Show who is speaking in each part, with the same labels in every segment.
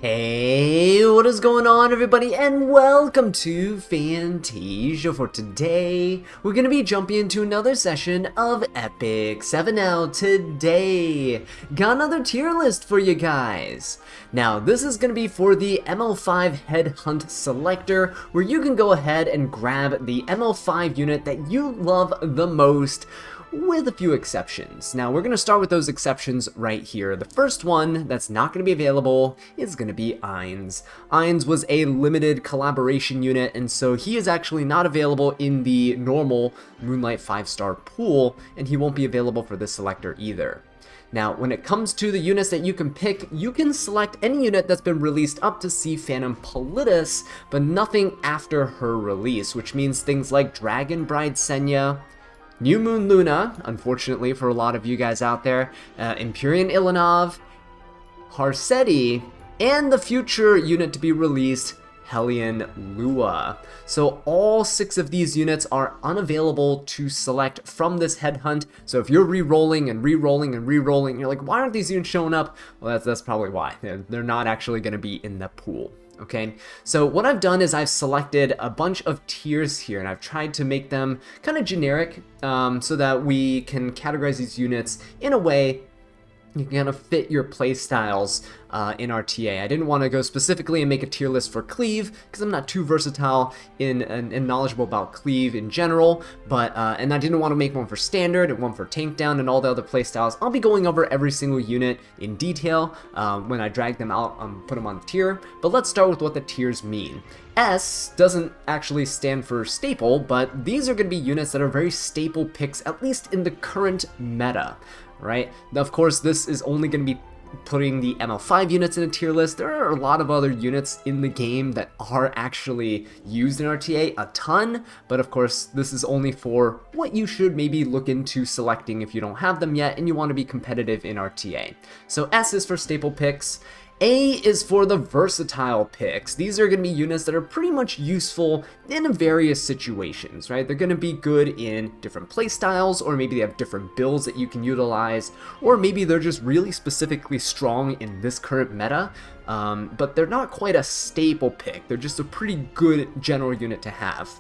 Speaker 1: Hey, what is going on everybody, and welcome to Fantasia. For today, we're going to be jumping into another session of Epic 7. Now today, got another tier list for you guys. Now this is going to be for the ML5 Headhunt selector, where you can go ahead and grab the ML5 unit that you love the most, with a few exceptions. Now we're going to start with those exceptions right here. The first one that's not going to be available is going to be Ainz. Ainz was a limited collaboration unit, and so he is actually not available in the normal Moonlight 5-star pool, and he won't be available for this selector either. Now, when it comes to the units that you can pick, you can select any unit that's been released up to see Phantom Politis, but nothing after her release, which means things like Dragon Bride Senya, New Moon Luna, unfortunately for a lot of you guys out there, Empyrean Ilanov, Harseti, and the future unit to be released, Hellion Lua. So all 6 of these units are unavailable to select from this headhunt. So if you're re-rolling and re-rolling and re-rolling, you're like, why aren't these units showing up? Well, that's probably why. They're not actually going to be in the pool. Okay, so what I've done is I've selected a bunch of tiers here, and I've tried to make them kind of generic so that we can categorize these units in a way you can kind of fit your play styles in RTA. I didn't want to go specifically and make a tier list for Cleave because I'm not too versatile and knowledgeable about Cleave in general, but and I didn't want to make one for Standard and one for Takedown and all the other play styles. I'll be going over every single unit in detail when I drag them out and put them on the tier, but let's start with what the tiers mean. S doesn't actually stand for staple, but these are going to be units that are very staple picks, at least in the current meta. Right? Of course, this is only going to be putting the ML5 units in a tier list. There are a lot of other units in the game that are actually used in RTA, a ton, but of course, this is only for what you should maybe look into selecting if you don't have them yet and you want to be competitive in RTA. So S is for staple picks. A is for the versatile picks. These are going to be units that are pretty much useful in various situations, right? They're going to be good in different playstyles, or maybe they have different builds that you can utilize, or maybe they're just really specifically strong in this current meta, but they're not quite a staple pick. They're just a pretty good general unit to have.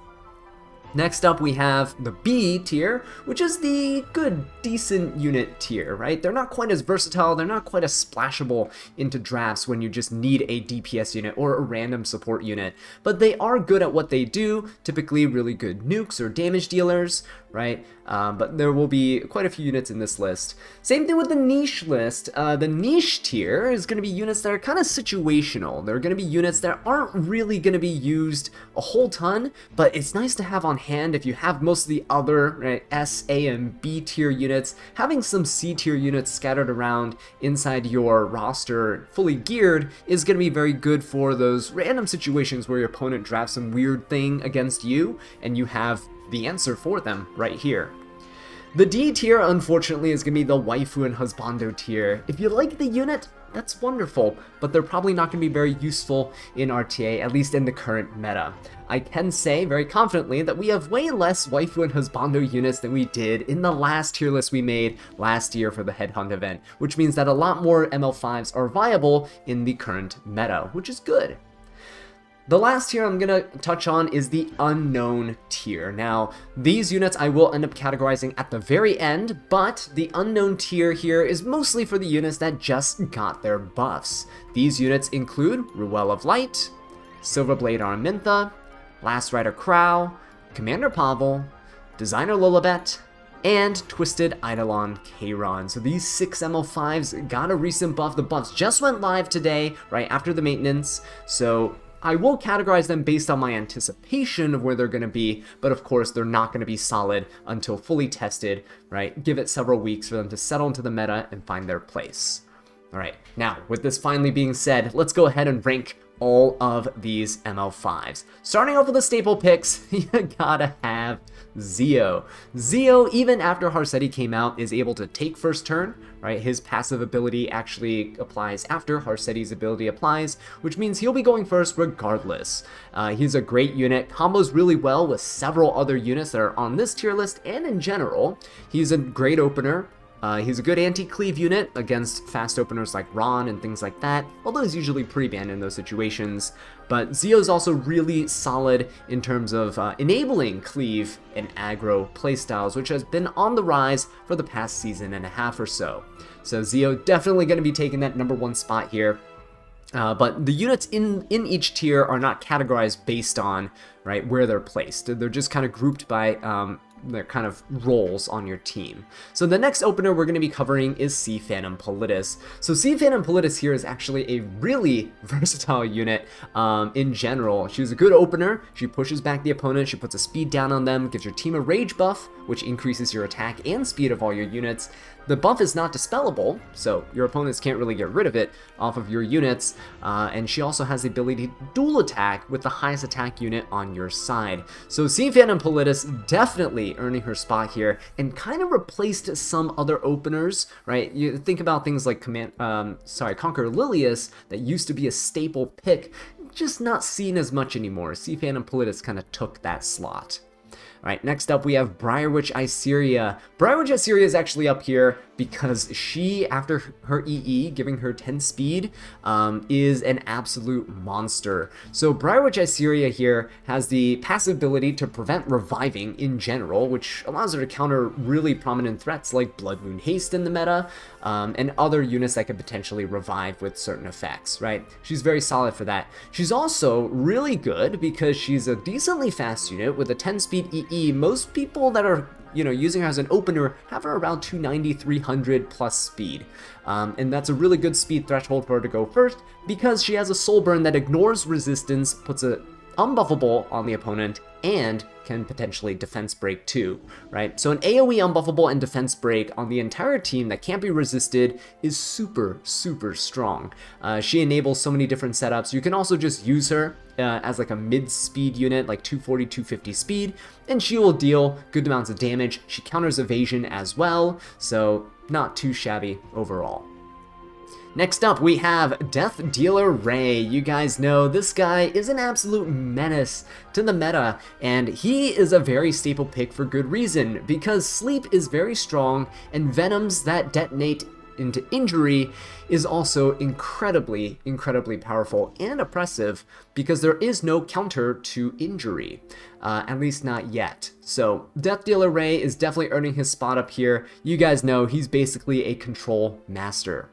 Speaker 1: Next up, we have the B tier, which is the good, decent unit tier, right? They're not quite as versatile, they're not quite as splashable into drafts when you just need a DPS unit or a random support unit, but they are good at what they do, typically really good nukes or damage dealers, right? But there will be quite a few units in this list. Same thing with the niche list. The niche tier is going to be units that are kind of situational. They're going to be units that aren't really going to be used a whole ton, but it's nice to have on hand if you have most of the other, right, S, A, and B tier units. Having some C tier units scattered around inside your roster fully geared is going to be very good for those random situations where your opponent drafts some weird thing against you and you have the answer for them right here. The D tier, unfortunately, is going to be the Waifu and Husbando tier. If you like the unit, that's wonderful, but they're probably not going to be very useful in RTA, at least in the current meta. I can say very confidently that we have way less Waifu and Husbando units than we did in the last tier list we made last year for the Headhunt event, which means that a lot more ML5s are viable in the current meta, which is good. The last tier I'm going to touch on is the unknown tier. Now, these units I will end up categorizing at the very end, but the unknown tier here is mostly for the units that just got their buffs. These units include Ruel of Light, Silverblade Araminta, Last Rider Crow, Commander Pavel, Designer Lilibet, and Twisted Eidolon Kayron. So these 6 ML5s got a recent buff. The buffs just went live today, right after the maintenance, so I will categorize them based on my anticipation of where they're going to be, but of course they're not going to be solid until fully tested, right? Give it several weeks for them to settle into the meta and find their place. All right, now with this finally being said, let's go ahead and rank all of these ML5s. Starting off with the staple picks, you gotta have Zio. Zio, even after Harseti came out, is able to take first turn, right? His passive ability actually applies after Harseti's ability applies, which means he'll be going first regardless. He's a great unit, combos really well with several other units that are on this tier list and in general. He's a great opener. He's a good anti-cleave unit against fast openers like Ron and things like that, although he's usually pre-banned in those situations. But Zio's also really solid in terms of enabling cleave and aggro playstyles, which has been on the rise for the past season and a half or so. So Zio definitely going to be taking that #1 spot here. But the units in each tier are not categorized based on, right, where they're placed. They're just kind of grouped by their kind of roles on your team. So the next opener we're going to be covering is Sea Phantom Politis. So Sea Phantom Politis here is actually a really versatile unit in general. She's a good opener. She pushes back the opponent. She puts a speed down on them, gives your team a rage buff, which increases your attack and speed of all your units. The buff is not dispellable, so your opponents can't really get rid of it off of your units, and she also has the ability to dual attack with the highest attack unit on your side. So Sea Phantom Politis definitely earning her spot here, and kind of replaced some other openers, right? You think about things like Conquer Lilius, that used to be a staple pick, just not seen as much anymore. Sea Phantom Politis kind of took that slot. Alright, next up we have Briarwitch Iceria. Briarwitch Iceria is actually up here because she, after her EE, giving her 10 speed, is an absolute monster. So Briarwitch Iceria here has the passive ability to prevent reviving in general, which allows her to counter really prominent threats like Blood Moon Haste in the meta, and other units that could potentially revive with certain effects, right? She's very solid for that. She's also really good because she's a decently fast unit with a 10 speed EE. Most people that are using her as an opener have her around 290, 300 plus speed. And that's a really good speed threshold for her to go first because she has a soul burn that ignores resistance, puts a unbuffable on the opponent, and can potentially defense break too, right? So an AoE unbuffable and defense break on the entire team that can't be resisted is super, super strong. She enables so many different setups. You can also just use her as like a mid-speed unit, like 240, 250 speed, and she will deal good amounts of damage. She counters evasion as well, so not too shabby overall. Next up, we have Death Dealer Ray. You guys know this guy is an absolute menace to the meta, and he is a very staple pick for good reason, because sleep is very strong, and venoms that detonate into injury is also incredibly, incredibly powerful and oppressive because there is no counter to injury, at least not yet. So Death Dealer Ray is definitely earning his spot up here. You guys know he's basically a control master.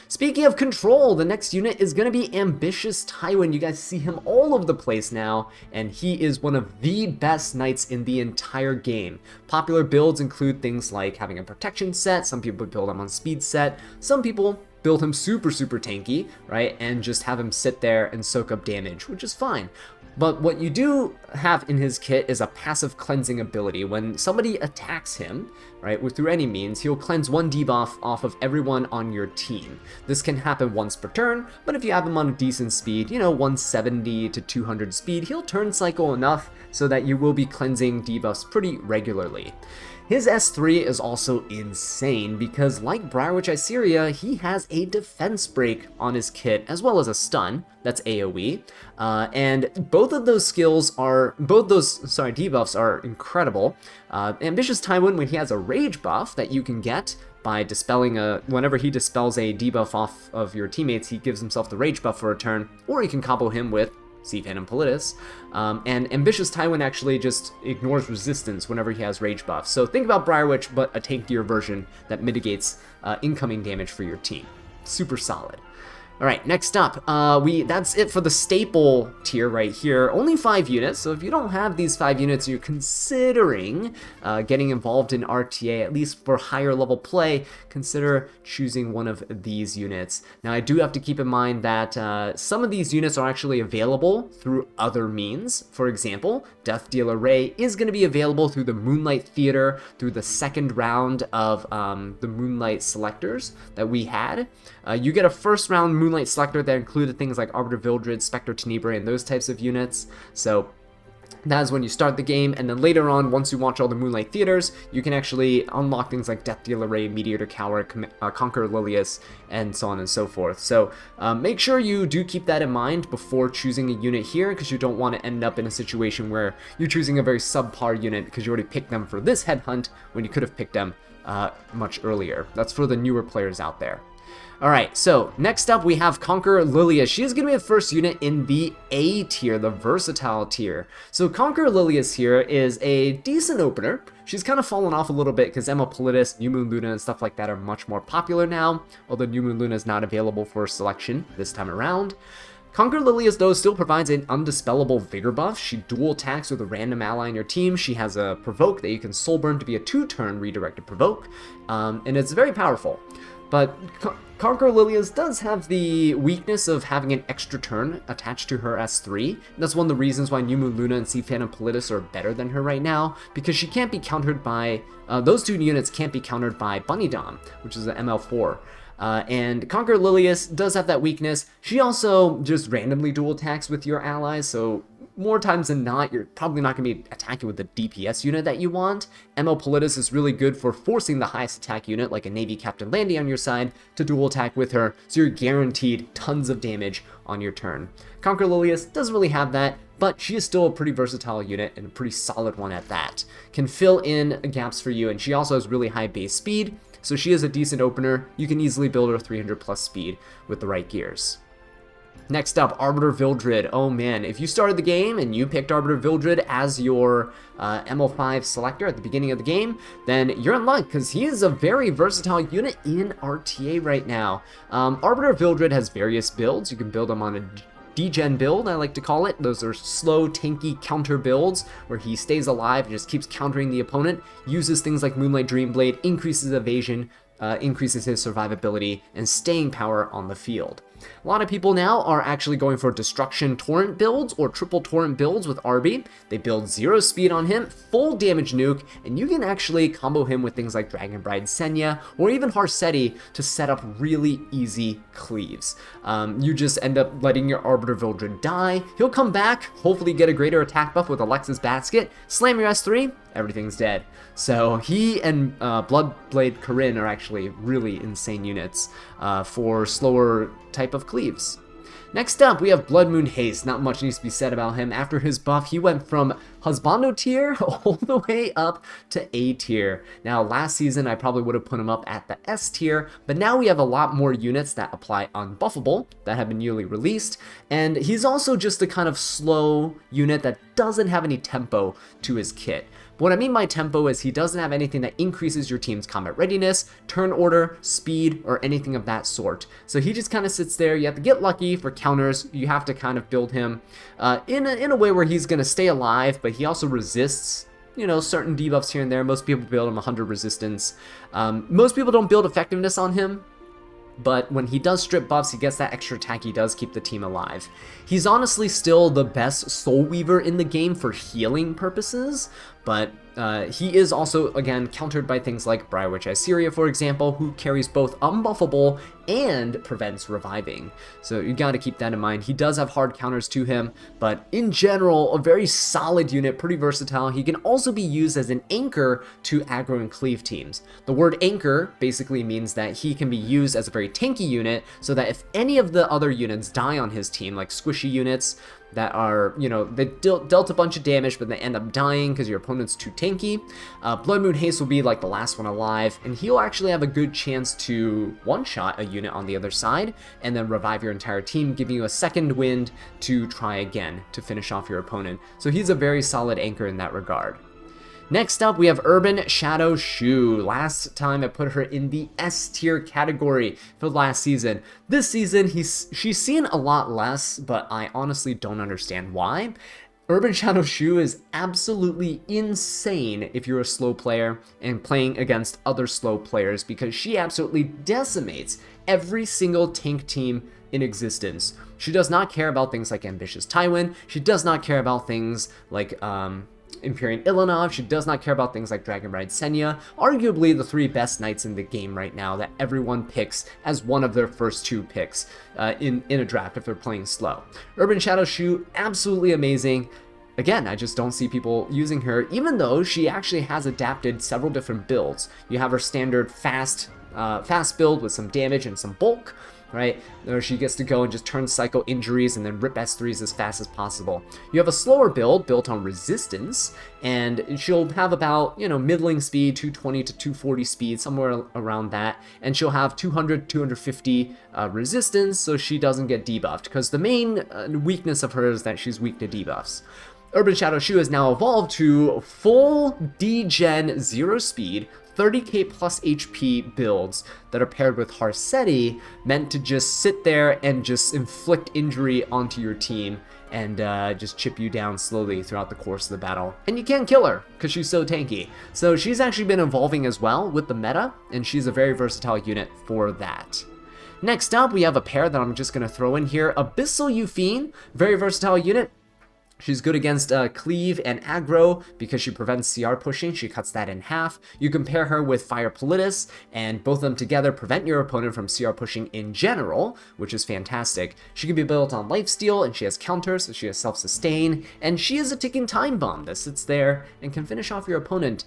Speaker 1: Speaking of control, the next unit is going to be Ambitious Tywin. You guys see him all over the place now, and he is one of the best knights in the entire game. Popular builds include things like having a protection set, some people build him on speed set, some people build him super, super tanky, right, and just have him sit there and soak up damage, which is fine. But what you do have in his kit is a passive cleansing ability. When somebody attacks him, right, through any means, he'll cleanse 1 debuff off of everyone on your team. This can happen once per turn, but if you have him on a decent speed, 170 to 200 speed, he'll turn cycle enough so that you will be cleansing debuffs pretty regularly. His S3 is also insane because, like Briarwitch Iceria, he has a defense break on his kit as well as a stun, that's AoE, and both those debuffs are incredible. Ambitious Tywin, when he has a rage buff that you can get by dispelling whenever he dispels a debuff off of your teammates, he gives himself the rage buff for a turn, or you can combo him with Sea Phantom Politis, and Ambitious Tywin actually just ignores resistance whenever he has rage buffs. So think about Briarwitch, but a tankier version that mitigates incoming damage for your team. Super solid. Alright, next up, that's it for the staple tier right here. Only 5 units, so if you don't have these 5 units, you're considering getting involved in RTA, at least for higher level play, consider choosing one of these units. Now, I do have to keep in mind that some of these units are actually available through other means. For example, Death Dealer Ray is going to be available through the Moonlight Theater, through the second round of the Moonlight Selectors that we had. You get a first round Moonlight Selector that included things like Arbiter Vildred, Spectre Tenebrae, and those types of units. So that is when you start the game, and then later on, once you watch all the Moonlight Theaters, you can actually unlock things like Death Dealer Ray, Meteor Cower, Conquer Lilius, and so on and so forth. So make sure you do keep that in mind before choosing a unit here, because you don't want to end up in a situation where you're choosing a very subpar unit because you already picked them for this headhunt when you could have picked them much earlier. That's for the newer players out there. Alright, so next up we have Conqueror Lilia. She is going to be the first unit in the A tier, the versatile tier. So Conqueror Lilia's here is a decent opener. She's kind of fallen off a little bit because Emma Politis, New Moon Luna, and stuff like that are much more popular now, although New Moon Luna is not available for selection this time around. Conqueror Lilia's, though, still provides an undispellable Vigor buff. She dual attacks with a random ally in your team. She has a Provoke that you can Soulburn to be a 2-turn redirected Provoke, and it's very powerful. But Conqueror Lilia's does have the weakness of having an extra turn attached to her S3. And that's one of the reasons why New Moon Luna and Sea Phantom Politis are better than her right now, because she can't be countered by, those two units can't be countered by Bunny Dom, which is an ML4. And Conqueror Lilius does have that weakness. She also just randomly dual attacks with your allies, so more times than not, you're probably not going to be attacking with the DPS unit that you want. ML Politis is really good for forcing the highest attack unit, like a Navy Captain Landy on your side, to dual attack with her, so you're guaranteed tons of damage on your turn. Conqueror Lilius doesn't really have that, but she is still a pretty versatile unit, and a pretty solid one at that. Can fill in gaps for you, and she also has really high base speed, so she is a decent opener. You can easily build her 300 plus speed with the right gears. Next up, Arbiter Vildred. Oh man, if you started the game and you picked Arbiter Vildred as your ML5 selector at the beginning of the game, then you're in luck, because he is a very versatile unit in RTA right now. Arbiter Vildred has various builds. You can build him on a degen build, I like to call it. Those are slow, tanky counter builds where he stays alive and just keeps countering the opponent, uses things like Moonlight Dreamblade, increases evasion, increases his survivability, and staying power on the field. A lot of people now are actually going for Destruction Torrent builds or Triple Torrent builds with Arby. They build 0 speed on him, full damage nuke, and you can actually combo him with things like Dragon Bride Senya or even Harsetti to set up really easy cleaves. You just end up letting your Arbiter Vildred die. He'll come back, hopefully get a greater attack buff with Alexa's Basket, slam your S3, everything's dead. So he and Bloodblade Corinne are actually really insane units for slower type of cleaves. Next up, we have Blood Moon Haste. Not much needs to be said about him. After his buff, he went from Husbando tier all the way up to A tier. Now, last season, I probably would have put him up at the S tier, but now we have a lot more units that apply unbuffable that have been newly released, and he's also just a kind of slow unit that doesn't have any tempo to his kit. What I mean by tempo is he doesn't have anything that increases your team's combat readiness, turn order, speed, or anything of that sort. So he just kind of sits there. You have to get lucky for counters. You have to kind of build him in a way where he's going to stay alive, but he also resists, you know, certain debuffs here and there. Most people build him 100 resistance. Most people don't build effectiveness on him, but when he does strip buffs, he gets that extra attack, he does keep the team alive. He's honestly still the best Soul Weaver in the game for healing purposes, but he is also, again, countered by things like Briarwitch Isseria, for example, who carries both unbuffable and prevents reviving. So you gotta keep that in mind. He does have hard counters to him, but in general, a very solid unit, pretty versatile. He can also be used as an anchor to aggro and cleave teams. The word anchor basically means that he can be used as a very tanky unit, so that if any of the other units die on his team, like squishy units, that are, you know, they dealt a bunch of damage, but they end up dying because your opponent's too tanky. Blood Moon Haste will be like the last one alive, and he'll actually have a good chance to one-shot a unit on the other side, and then revive your entire team, giving you a second wind to try again to finish off your opponent. So he's a very solid anchor in that regard. Next up, we have Urban Shadow Shu. Last time I put her in the S tier category for last season. This season, she's seen a lot less, but I honestly don't understand why. Urban Shadow Shu is absolutely insane if you're a slow player and playing against other slow players, because she absolutely decimates every single tank team in existence. She does not care about things like Ambitious Tywin. She does not care about things like Empyrean Ilanov. She does not care about things like Dragon Bride Senya, arguably the 3 best knights in the game right now that everyone picks as one of their first 2 picks in a draft if they're playing slow. Urban Shadow Shu, absolutely amazing. Again, I just don't see people using her, even though she actually has adapted several different builds. You have her standard fast build with some damage and some bulk. right? Or she gets to go and just turn cycle injuries and then rip S3s as fast as possible. You have a slower build built on resistance, and she'll have about, middling speed, 220 to 240 speed, somewhere around that, and she'll have 200, 250 resistance, so she doesn't get debuffed, because the main weakness of her is that she's weak to debuffs. Urban Shadow Shu has now evolved to full D-Gen 0 speed, 30k plus HP builds that are paired with Harseti, meant to just sit there and just inflict injury onto your team and just chip you down slowly throughout the course of the battle. And you can't kill her, because she's so tanky. So she's actually been evolving as well with the meta, and she's a very versatile unit for that. Next up, we have a pair that I'm just going to throw in here. Abyssal Euphine, very versatile unit. She's good against cleave and aggro because she prevents CR pushing. She cuts that in half. You compare her with Fire Politis, and both of them together prevent your opponent from CR pushing in general, which is fantastic. She can be built on lifesteal, and she has counters, so she has self-sustain, and she is a ticking time bomb that sits there and can finish off your opponent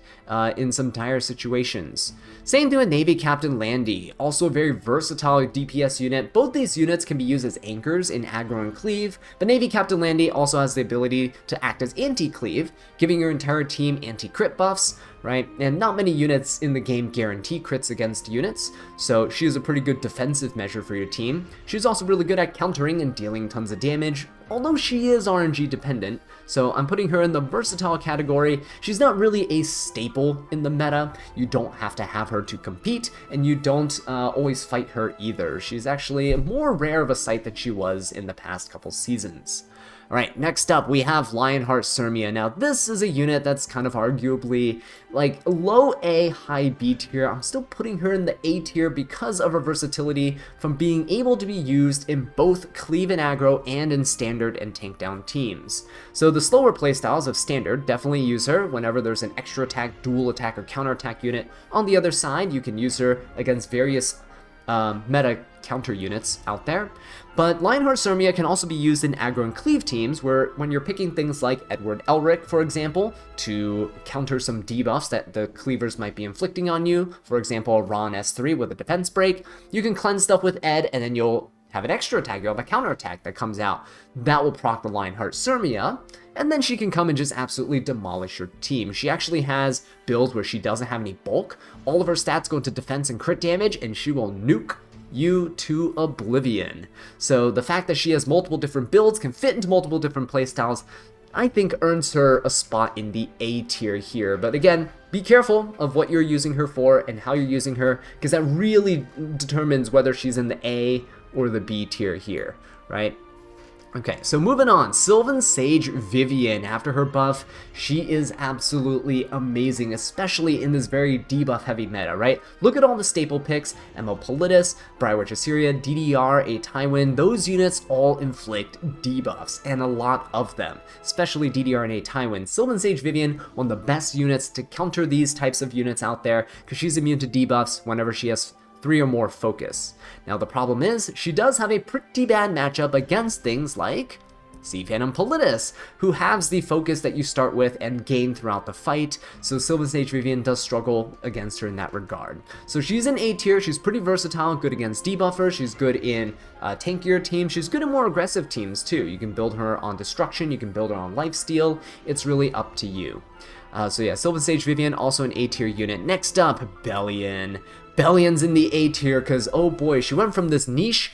Speaker 1: in some dire situations. Same thing with Navy Captain Landy, also a very versatile DPS unit. Both these units can be used as anchors in aggro and cleave, but Navy Captain Landy also has the ability to act as anti-cleave, giving your entire team anti-crit buffs, right? And not many units in the game guarantee crits against units, so she is a pretty good defensive measure for your team. She's also really good at countering and dealing tons of damage, although she is RNG dependent, so I'm putting her in the versatile category. She's not really a staple in the meta. You don't have to have her to compete, and you don't always fight her either. She's actually more rare of a sight than she was in the past couple seasons. Alright, next up we have Lionheart Sirmia. Now this is a unit that's kind of arguably like low A, high B tier. I'm still putting her in the A tier because of her versatility from being able to be used in both cleave and aggro and in standard and tank down teams. So the slower playstyles of standard definitely use her whenever there's an extra attack, dual attack, or counter attack unit. On the other side, you can use her against various meta counter units out there. But Lionheart Sirmia can also be used in aggro and cleave teams, where when you're picking things like Edward Elric, for example, to counter some debuffs that the cleavers might be inflicting on you, for example, Ron S3 with a defense break, you can cleanse stuff with Ed, and then you'll have an extra attack, you'll have a counter attack that comes out. That will proc the Lionheart Sirmia, and then she can come and just absolutely demolish your team. She actually has builds where she doesn't have any bulk. All of her stats go into defense and crit damage, and she will nuke you to oblivion. So the fact that she has multiple different builds, can fit into multiple different playstyles, I think earns her a spot in the A tier here. But again, be careful of what you're using her for and how you're using her, because that really determines whether she's in the A or the B tier here, right? Okay, so moving on, Sylvan Sage Vivian. After her buff, she is absolutely amazing, especially in this very debuff heavy meta, right? Look at all the staple picks: ML Politis, Briarwitch Assyria, DDR, A Tywin. Those units all inflict debuffs, and a lot of them, especially DDR and A Tywin. Sylvan Sage Vivian, one of the best units to counter these types of units out there, because she's immune to debuffs whenever she has 3 or more focus. Now the problem is, she does have a pretty bad matchup against things like Sea Phantom Politis, who has the focus that you start with and gain throughout the fight, so Sylvan Sage Vivian does struggle against her in that regard. So she's in A tier, she's pretty versatile, good against debuffers, she's good in tankier teams, she's good in more aggressive teams too. You can build her on destruction, you can build her on lifesteal, it's really up to you. So yeah, Sylvan Sage Vivian, also an A tier unit. Next up, Bellion. Bellion's in the A tier because, oh boy, she went from this niche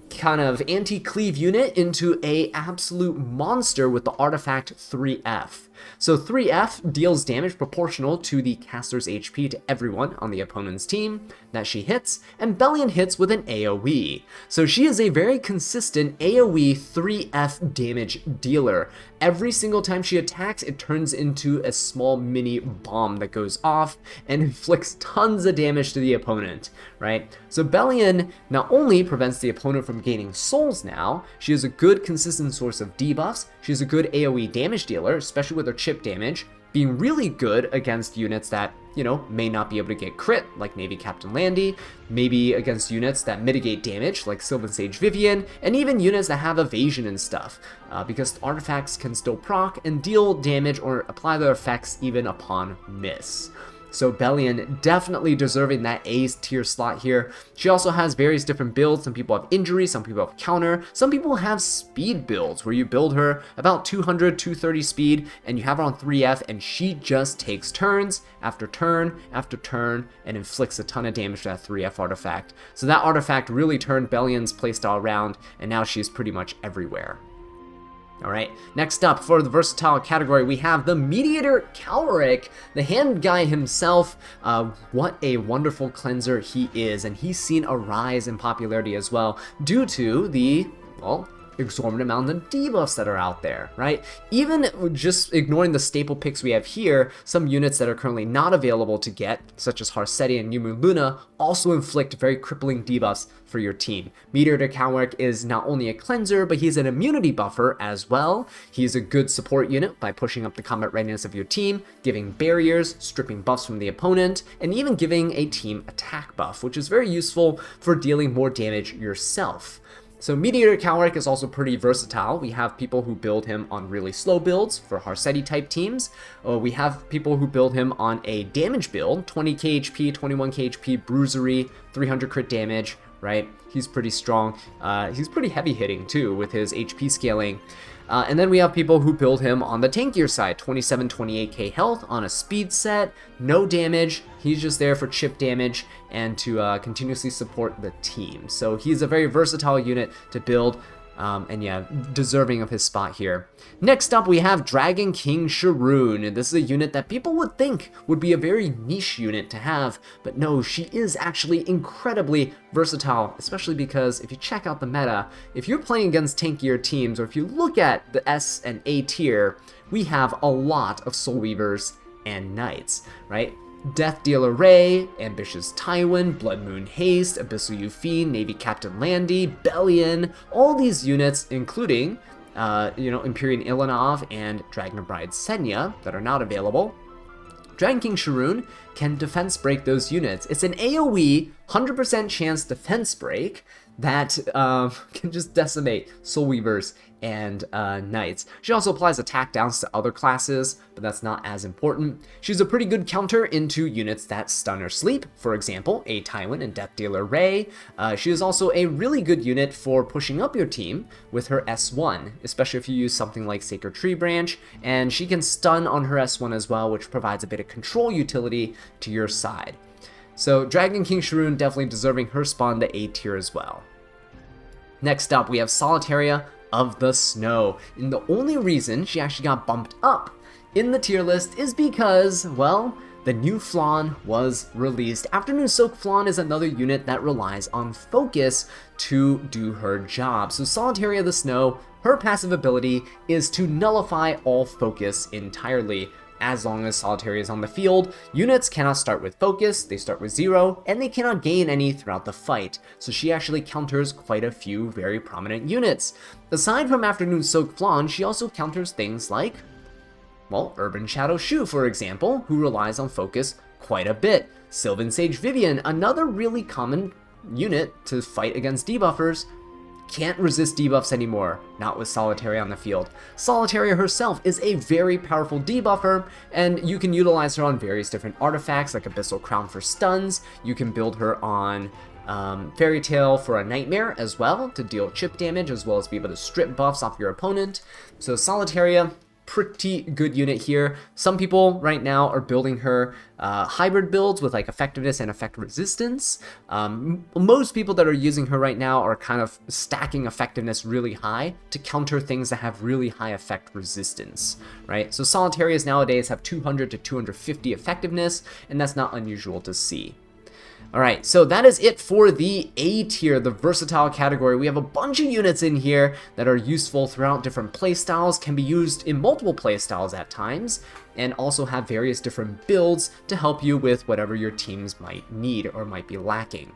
Speaker 1: kind of anti-cleave unit into a absolute monster with the artifact 3F. So 3F deals damage proportional to the caster's HP to everyone on the opponent's team that she hits, and Bellion hits with an AoE. So she is a very consistent AoE 3F damage dealer. Every single time she attacks, it turns into a small mini bomb that goes off and inflicts tons of damage to the opponent, right? So Bellion not only prevents the opponent from gaining souls now, she is a good consistent source of debuffs, she's a good AoE damage dealer, especially with her chip damage, being really good against units that, you know, may not be able to get crit, like Navy Captain Landy, maybe against units that mitigate damage, like Sylvan Sage Vivian, and even units that have evasion and stuff, because artifacts can still proc and deal damage or apply their effects even upon miss. So Bellion definitely deserving that A tier slot here. She also has various different builds. Some people have injury, some people have counter, some people have speed builds where you build her about 200, 230 speed and you have her on 3F and she just takes turns after turn after turn and inflicts a ton of damage to that 3F artifact. So that artifact really turned Bellion's playstyle around and now she's pretty much everywhere. Alright, next up for the versatile category, we have the Mediator Calric, the hand guy himself. What a wonderful cleanser he is, and he's seen a rise in popularity as well due to the, well, exorbitant amount of debuffs that are out there, right? Even just ignoring the staple picks we have here, some units that are currently not available to get, such as Harsetti and Yumu Luna, also inflict very crippling debuffs for your team. Meteor Calric is not only a cleanser, but he's an immunity buffer as well. He's a good support unit by pushing up the combat readiness of your team, giving barriers, stripping buffs from the opponent, and even giving a team attack buff, which is very useful for dealing more damage yourself. So Meteor Calric is also pretty versatile. We have people who build him on really slow builds for Harsetti type teams. We have people who build him on a damage build, 20k HP, 21k HP, bruisery, 300 crit damage, right? He's pretty strong. He's pretty heavy hitting too with his HP scaling. And then we have people who build him on the tankier side, 27, 28k health on a speed set, no damage. He's just there for chip damage and to continuously support the team. So he's a very versatile unit to build. And yeah, deserving of his spot here. Next up, we have Dragon King Sharoon. This is a unit that people would think would be a very niche unit to have, but no, she is actually incredibly versatile, especially because if you check out the meta, if you're playing against tankier teams, or if you look at the S and A tier, we have a lot of Soul Weavers and Knights, right? Death Dealer Ray, Ambitious Tywin, Blood Moon Haste, Abyssal Yufine, Navy Captain Landy, Bellion, all these units, including, Empyrean Ilanov and Dragon Bride Senya, that are not available. Dragon King Sharoon can defense break those units. It's an AoE 100% chance defense break that can just decimate Soul Weavers and Knights. She also applies attack downs to other classes, but that's not as important. She's a pretty good counter into units that stun or sleep, for example, a Tywin and Death Dealer Ray. She is also a really good unit for pushing up your team with her S1, especially if you use something like Sacred Tree Branch, and she can stun on her S1 as well, which provides a bit of control utility to your side. So Dragon King Sharoon definitely deserving her spawn to A tier as well. Next up, we have Solitaria of the Snow, and the only reason she actually got bumped up in the tier list is because, well, the new Flan was released. Afternoon Soak Flan is another unit that relies on focus to do her job. So Solitaria of the Snow, her passive ability is to nullify all focus entirely. As long as Solitaria is on the field, units cannot start with focus, they start with 0, and they cannot gain any throughout the fight. So she actually counters quite a few very prominent units. Aside from Afternoon Soak Flan, she also counters things like, well, Urban Shadow Shu, for example, who relies on focus quite a bit. Sylvan Sage Vivian, another really common unit to fight against debuffers, can't resist debuffs anymore, not with Solitaria on the field. Solitaria herself is a very powerful debuffer, and you can utilize her on various different artifacts like Abyssal Crown for stuns. You can build her on Fairy Tale for a Nightmare as well to deal chip damage, as well as be able to strip buffs off your opponent. So Solitaria, pretty good unit here. Some people right now are building her hybrid builds with like effectiveness and effect resistance. Most people that are using her right now are kind of stacking effectiveness really high to counter things that have really high effect resistance, right? So Solitarias nowadays have 200 to 250 effectiveness, and that's not unusual to see. Alright, so that is it for the A tier, the versatile category. We have a bunch of units in here that are useful throughout different playstyles, can be used in multiple playstyles at times, and also have various different builds to help you with whatever your teams might need or might be lacking.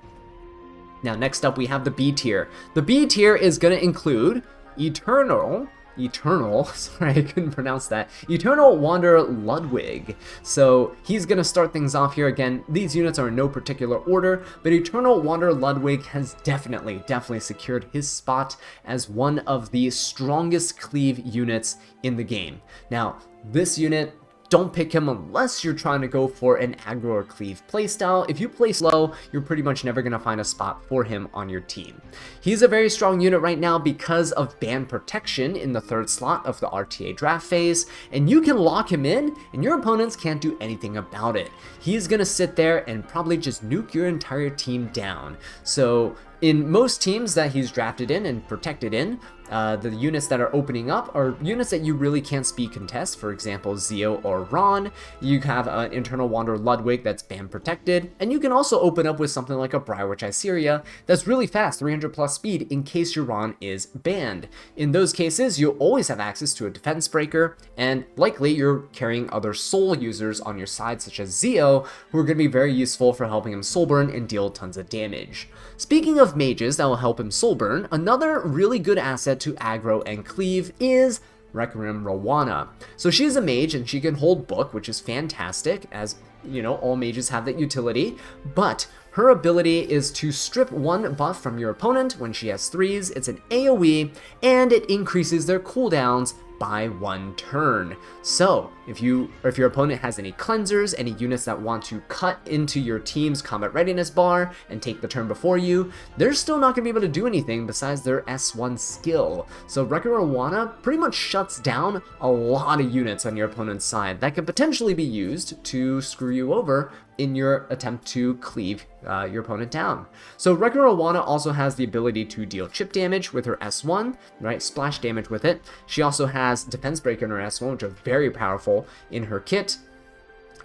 Speaker 1: Now, next up we have the B tier. The B tier is going to include Eternal, sorry, I couldn't pronounce that, Eternal Wanderer Ludwig. So he's going to start things off here. Again, these units are in no particular order, but Eternal Wanderer Ludwig has definitely secured his spot as one of the strongest cleave units in the game. Now, this unit don't pick him unless you're trying to go for an aggro or cleave playstyle. If you play slow, you're pretty much never going to find a spot for him on your team. He's a very strong unit right now because of ban protection in the 3rd slot of the RTA draft phase, and you can lock him in and your opponents can't do anything about it. He's going to sit there and probably just nuke your entire team down. So in most teams that he's drafted in and protected in, the units that are opening up are units that you really can't speed contest. For example, Zeo or Ron. You have an Internal Wanderer Ludwig that's ban protected, and you can also open up with something like a Briarwitch Iceria that's really fast, 300 plus speed, in case your Ron is banned. In those cases, you'll always have access to a defense breaker, and likely you're carrying other soul users on your side, such as Zeo, who are going to be very useful for helping him soul burn and deal tons of damage. Speaking of mages that will help him soul burn, another really good asset to aggro and cleave is Requiem Rowana. So she's a mage and she can hold book, which is fantastic, as you know, all mages have that utility, but her ability is to strip 1 buff from your opponent when she has 3s. It's an AoE, and it increases their cooldowns by 1 turn. So if your opponent has any cleansers, any units that want to cut into your team's combat readiness bar and take the turn before you, they're still not going to be able to do anything besides their S1 skill. So Requiem Rowana pretty much shuts down a lot of units on your opponent's side that could potentially be used to screw you over in your attempt to cleave your opponent down. So Requiem Rowana also has the ability to deal chip damage with her S1, right? Splash damage with it. She also has Defense Breaker in her S1, which are very powerful in her kit.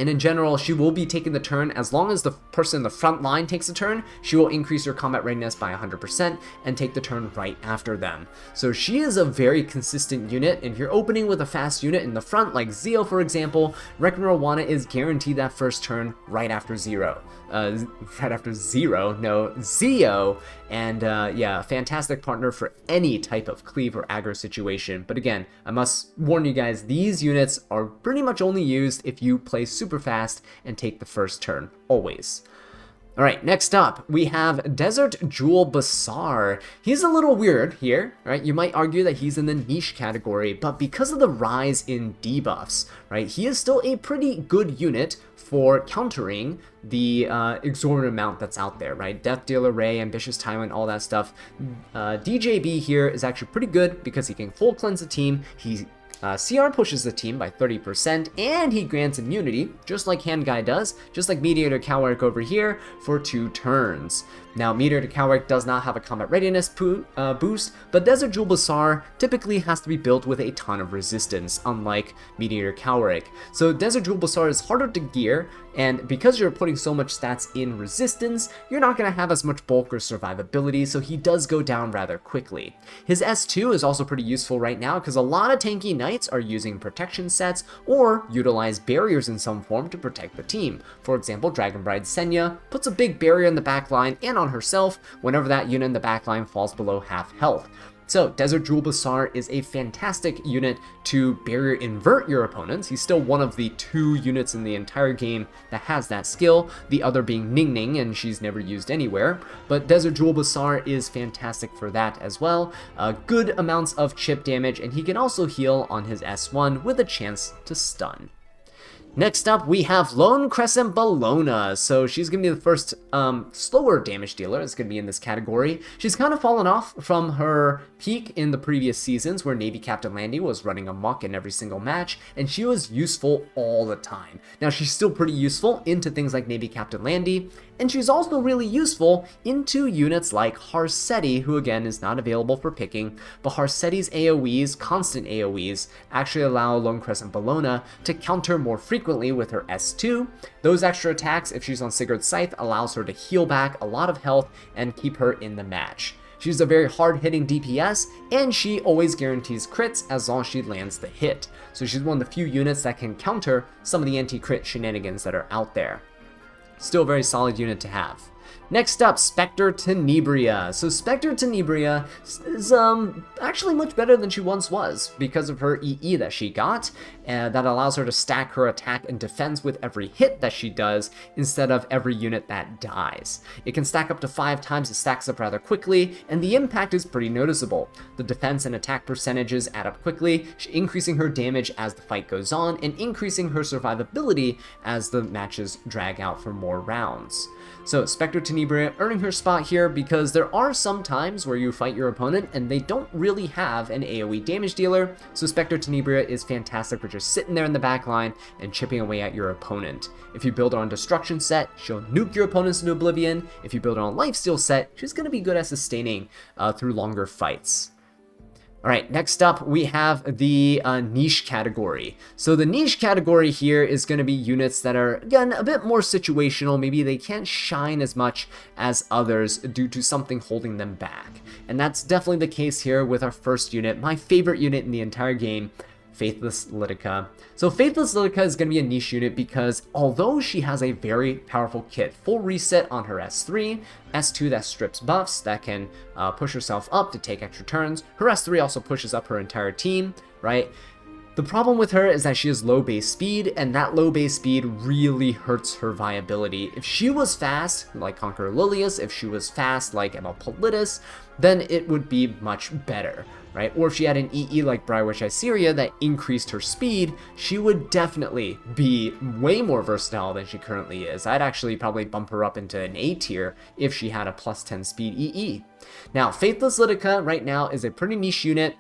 Speaker 1: And in general, she will be taking the turn. As long as the person in the front line takes a turn, she will increase her combat readiness by 100% and take the turn right after them. So she is a very consistent unit, and if you're opening with a fast unit in the front, like Zeo for example, Requiem Rowana is guaranteed that first turn right after Zeo. And yeah, a fantastic partner for any type of cleave or aggro situation. But again, I must warn you guys, these units are pretty much only used if you play super fast and take the first turn, always. Alright, next up, we have Desert Jewel Bazaar. He's a little weird here, right? You might argue that he's in the niche category, but because of the rise in debuffs, right, he is still a pretty good unit for countering the exorbitant amount that's out there, right? Death Dealer Ray, Ambitious Tyrant, all that stuff. DJB here is actually pretty good because he can full cleanse the team. He CR pushes the team by 30%, and he grants immunity, just like Hand Guy does, just like Mediator Coweric over here, for 2 turns. Now, Mediator Coweric does not have a combat readiness boost, but Desert Jewel Bazaar typically has to be built with a ton of resistance, unlike Mediator Coweric. So Desert Jewel Bazaar is harder to gear, and because you're putting so much stats in resistance, you're not going to have as much bulk or survivability, so he does go down rather quickly. His S2 is also pretty useful right now, because a lot of tanky knights are using protection sets, or utilize barriers in some form to protect the team. For example, Dragon Bride Senya puts a big barrier in the backline and on herself whenever that unit in the backline falls below half health. So Desert Jewel Bazaar is a fantastic unit to barrier invert your opponents. He's still one of the 2 units in the entire game that has that skill, the other being Ning Ning, and she's never used anywhere. But Desert Jewel Bazaar is fantastic for that as well. Good amounts of chip damage, and he can also heal on his S1 with a chance to stun. Next up, we have Lone Crescent Bellona. So she's going to be the first slower damage dealer. It's going to be in this category. She's kind of fallen off from her peak in the previous seasons where Navy Captain Landy was running amok in every single match, and she was useful all the time. Now, she's still pretty useful into things like Navy Captain Landy, and she's also really useful into units like Harsetti, who again is not available for picking, but Harsetti's AoEs, constant AoEs, actually allow Lone Crescent Bellona to counter more frequently with her S2. Those extra attacks, if she's on Sigurd's Scythe, allows her to heal back a lot of health and keep her in the match. She's a very hard-hitting DPS, and she always guarantees crits as long as she lands the hit. So she's one of the few units that can counter some of the anti-crit shenanigans that are out there. Still a very solid unit to have. Next up, Spectre Tenebria. So Spectre Tenebria is actually much better than she once was because of her EE that she got, that allows her to stack her attack and defense with every hit that she does instead of every unit that dies. It can stack up to 5 times, it stacks up rather quickly, and the impact is pretty noticeable. The defense and attack percentages add up quickly, increasing her damage as the fight goes on, and increasing her survivability as the matches drag out for more rounds. So Spectre Tenebria earning her spot here because there are some times where you fight your opponent and they don't really have an AoE damage dealer, so Spectre Tenebria is fantastic for just sitting there in the back line and chipping away at your opponent. If you build her on Destruction set, she'll nuke your opponents into oblivion. If you build her on Lifesteal set, she's going to be good at sustaining through longer fights. Alright, next up we have the niche category. So the niche category here is going to be units that are, again, a bit more situational. Maybe they can't shine as much as others due to something holding them back. And that's definitely the case here with our first unit, my favorite unit in the entire game, Faithless Litica. So Faithless Litica is going to be a niche unit because although she has a very powerful kit, full reset on her S3, S2 that strips buffs, that can push herself up to take extra turns, her S3 also pushes up her entire team, right? The problem with her is that she has low base speed, and that low base speed really hurts her viability. If she was fast, like Conqueror Lilius, if she was fast like ML5 then it would be much better, right? Or if she had an EE like Briarwitch Iceria that increased her speed, she would definitely be way more versatile than she currently is. I'd actually probably bump her up into an A tier if she had a plus 10 speed EE. Now, Faithless Litica right now is a pretty niche unit,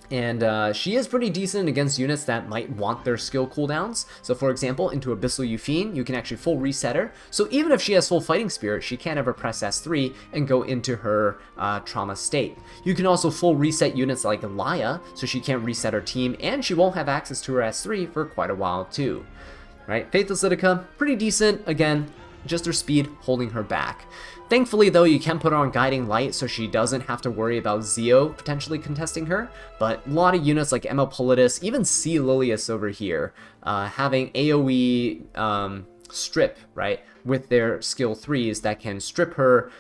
Speaker 1: and she is pretty decent against units that might want their skill cooldowns. So for example, into Abyssal Euphine, you can actually full reset her. So even if she has full fighting spirit, she can't ever press S3 and go into her trauma state. You can also full reset units like Azallea, so she can't reset her team, and she won't have access to her S3 for quite a while too. Right? Faithless Litica, pretty decent, again, just her speed holding her back. Thankfully, though, you can put her on Guiding Light, so she doesn't have to worry about Zeo potentially contesting her, but a lot of units like ML5, even C. Lilius over here, having AoE strip, right, with their skill 3s that can strip her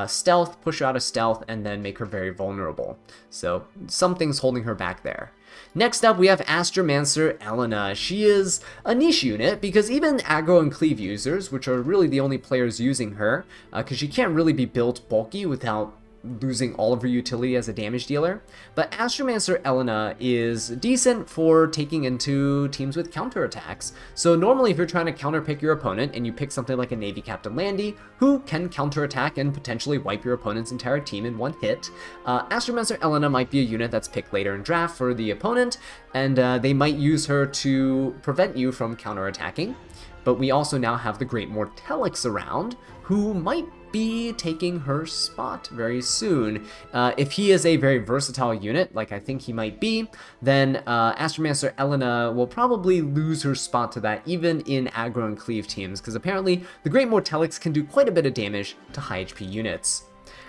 Speaker 1: stealth, push her out of stealth, and then make her very vulnerable. So something's holding her back there. Next up, we have Astromancer Elena. She is a niche unit because even aggro and cleave users, which are really the only players using her, because she can't really be built bulky without losing all of her utility as a damage dealer, but Astromancer Elena is decent for taking into teams with counterattacks. So normally if you're trying to counterpick your opponent and you pick something like a Navy Captain Landy, who can counterattack and potentially wipe your opponent's entire team in one hit, Astromancer Elena might be a unit that's picked later in draft for the opponent, and they might use her to prevent you from counterattacking. But we also now have the Great Mortelix around, who might be taking her spot very soon. If he is a very versatile unit, like I think he might be, then Astromancer Elena will probably lose her spot to that, even in aggro and cleave teams, because apparently the Great Mortelix can do quite a bit of damage to high HP units.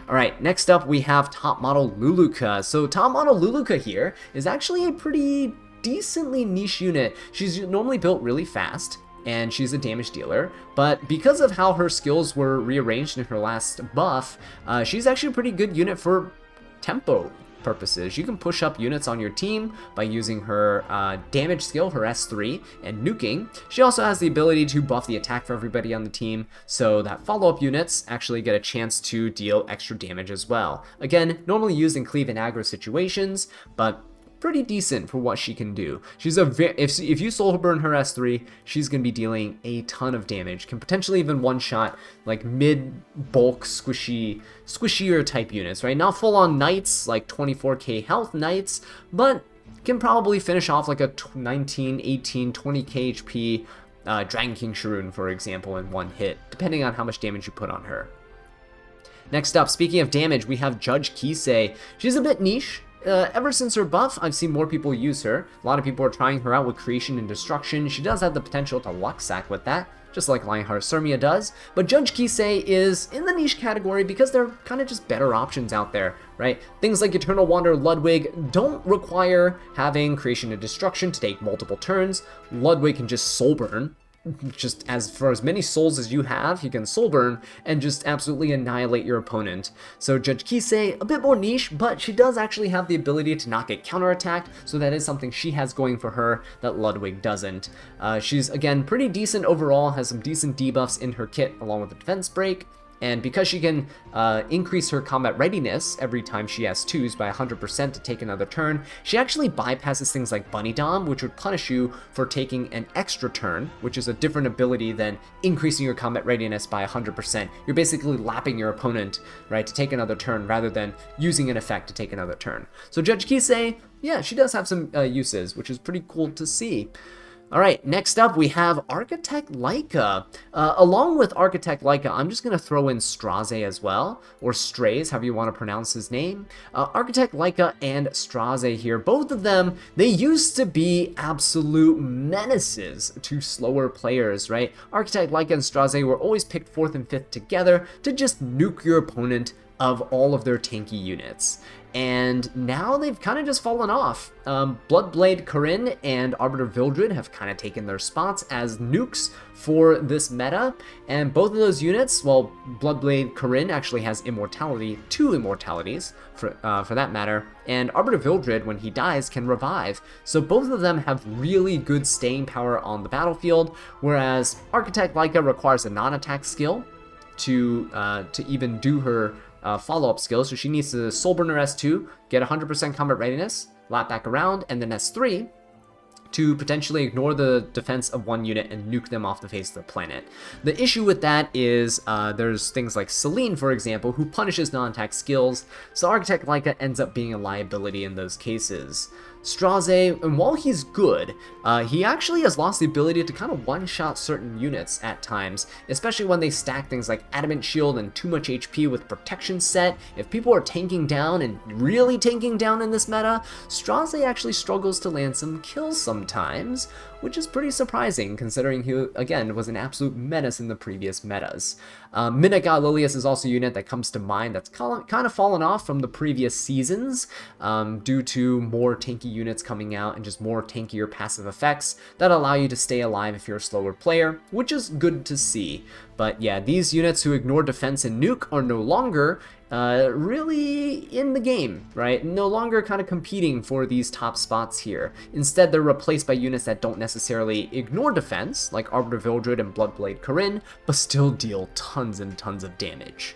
Speaker 1: Alright, next up we have Top Model Luluka. So Top Model Luluka here is actually a pretty decently niche unit. She's normally built really fast, and she's a damage dealer, but because of how her skills were rearranged in her last buff, she's actually a pretty good unit for tempo purposes. You can push up units on your team by using her damage skill, her S3, and nuking. She also has the ability to buff the attack for everybody on the team, so that follow-up units actually get a chance to deal extra damage as well. Again, normally used in cleave and aggro situations, but pretty decent for what she can do. She's if you soul burn her S3, she's gonna be dealing a ton of damage. Can potentially even one-shot like mid-bulk squishier type units, right? Not full-on knights, like 24k health knights, but can probably finish off like a 19, 18, 20k HP Dragon King Sharoon, for example, in one hit, depending on how much damage you put on her. Next up, speaking of damage, we have Judge Kisei. She's a bit niche. Ever since her buff, I've seen more people use her. A lot of people are trying her out with Creation and Destruction. She does have the potential to luck sack with that, just like Lionheart Sirmia does. But Judge Kisei is in the niche category because they're kind of just better options out there, right? Things like Eternal Wanderer Ludwig don't require having Creation and Destruction to take multiple turns. Ludwig can just soul burn just for as many souls as you have, he can soul burn and just absolutely annihilate your opponent. So Judge Kisei, a bit more niche, but she does actually have the ability to not get counterattacked, so that is something she has going for her that Ludwig doesn't. She's, again, pretty decent overall, has some decent debuffs in her kit along with the defense break. And because she can increase her combat readiness every time she has 2s by 100% to take another turn, she actually bypasses things like Bunny Dom, which would punish you for taking an extra turn, which is a different ability than increasing your combat readiness by 100%. You're basically lapping your opponent, right, to take another turn rather than using an effect to take another turn. So Judge Kisei, yeah, she does have some uses, which is pretty cool to see. Alright, next up we have Architect Leica. Along with Architect Leica, I'm just going to throw in Straze as well, or Straze, however you want to pronounce his name. Architect Leica and Straze here, both of them, they used to be absolute menaces to slower players, right? Architect Leica and Straze were always picked 4th and 5th together to just nuke your opponent of all of their tanky units. And now they've kind of just fallen off. Bloodblade Corinne and Arbiter Vildred have kind of taken their spots as nukes for this meta, and both of those units, well, Bloodblade Corinne actually has immortality, 2 immortalities for that matter, and Arbiter Vildred, when he dies, can revive. So both of them have really good staying power on the battlefield, whereas Architect Leica requires a non-attack skill to even do her follow-up skills, so she needs to Soul Burner S2, get 100% combat readiness, lap back around, and then S3 to potentially ignore the defense of one unit and nuke them off the face of the planet. The issue with that is there's things like Celine, for example, who punishes non-attack skills, so Architect Leica ends up being a liability in those cases. Straze, and while he's good, he actually has lost the ability to kind of one-shot certain units at times, especially when they stack things like Adamant Shield and too much HP with Protection set. If people are tanking down and really tanking down in this meta, Straze actually struggles to land some kills sometimes, which is pretty surprising considering he, again, was an absolute menace in the previous metas. Midnight God Lilius is also a unit that comes to mind that's kind of fallen off from the previous seasons due to more tanky units coming out and just more tankier passive effects that allow you to stay alive if you're a slower player, which is good to see. But yeah, these units who ignore defense and nuke are no longer really in the game, right? No longer kind of competing for these top spots here. Instead, they're replaced by units that don't necessarily ignore defense, like Arbiter Vildred and Bloodblade Corinne, but still deal tons and tons of damage.